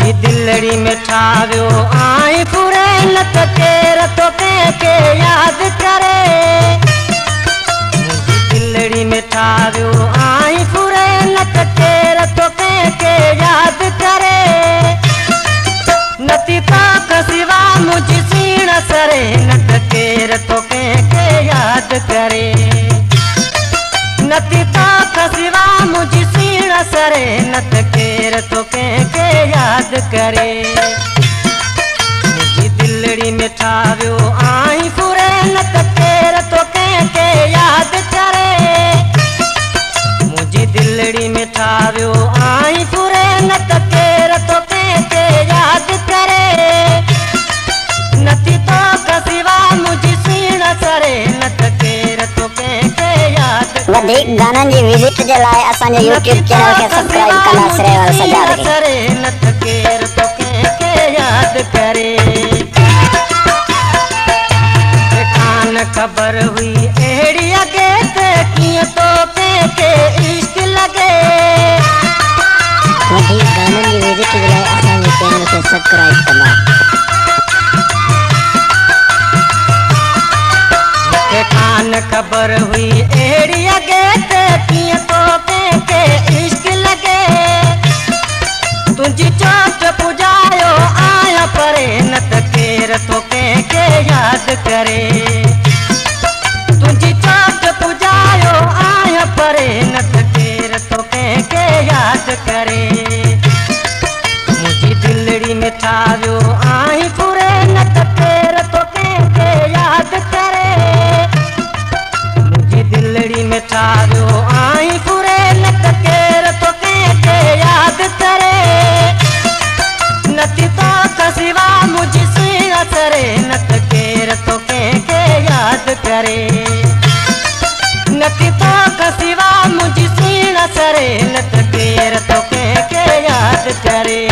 मुझी दिलड़ी में ठाव्यो आई पूरे नत केर तो के याद करे। मुझी दिलड़ी में ठाव्यो आई पूरे नत केर तो के याद करे। नती ताक सिवा मुझी सीण सरे नत केर तो के याद करे। नती ताक सिवा मुझी सीण सरे नत केर तो के याद करे। मुझी दिलड़ी में ठाव्यो आई पूरे नत केर तो के याद करे। मुझी दिलड़ी में ठाव्यो आई पूरे नत केर तो के याद करे। नती ताक सिवा मुझी सीण सरे नत केर तो के याद। वधिक गानन जी विजिट जे लाए असांजे YouTube चैनल के सब्सक्राइब कना श्रेवाल सजाद सरे नत केर तो के याद करे। कान खबर हुई एड़ी अगे ते किए तो के इश्क लगे। वधिक गानन जी विजिट जे लाए असांजे चैनल के सब्सक्राइब कना। कान खबर हुई एड़ी अगे ते किए तो के इश्क लगे। तुझी चोट पुजायो आया परे नत केर तो के याद करे। तुझी चोट पुजायो आया परे नत केर तो के याद करे। मुझी दिलड़ी में ठाव्यो आई पूरे नत केर तो के याद करे। दिलड़ी में ठाव्यो आई पूरे नत केर तो के याद करे। नती ताक सिवा मुझी सीण सरे नत केर तो के याद करे। नती ताक सिवा मुझी सीण सरे नत केर तो के याद करे।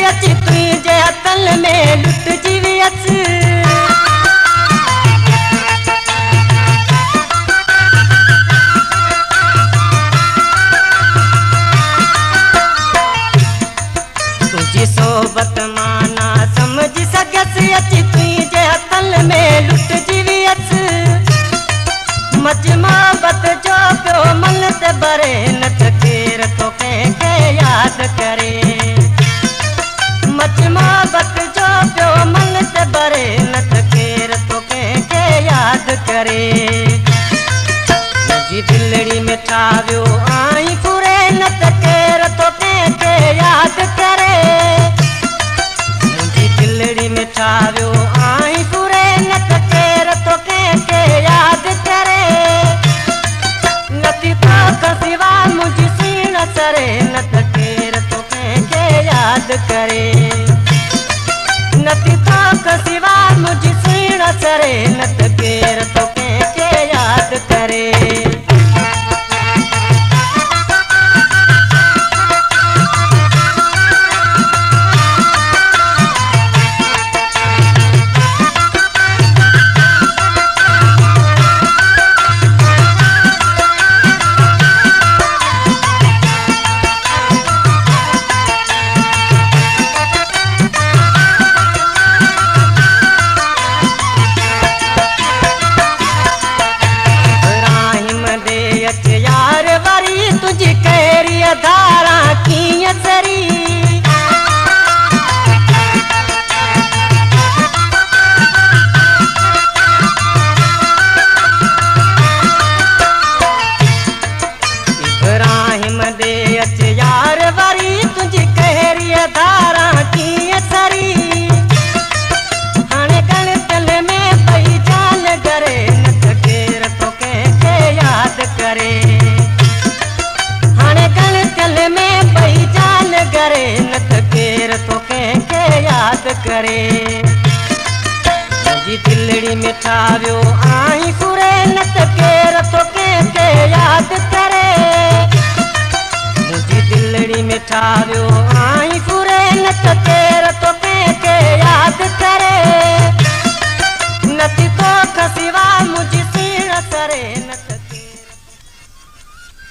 अची तुझे हथन में लुट जीवी अच। तुझी सोबत माना समझ सगस अची तुझे हथन में लुट जीवी अच। मच मोहब्बत जो पियो मन ते भरे नत केर तो के याद करे। मच मोहब्बत जो पियो मन से भरे नत केर तो के याद करे। मुझी दिलड़ी में ठाव्यो आई पूरे नत केर तो के याद करे। मुझी दिलड़ी में ठाव्यो आई पूरे नत केर तो के याद करे। नती ताक सिवा मुझी सीण सरे नत केर तो के याद करे। करे मुंहिंजी दिलड़ी में ठावियो आई सुरे न त केर तो कंहिंखे यादि करे मुंहिंजी दिलड़ी में ठावियो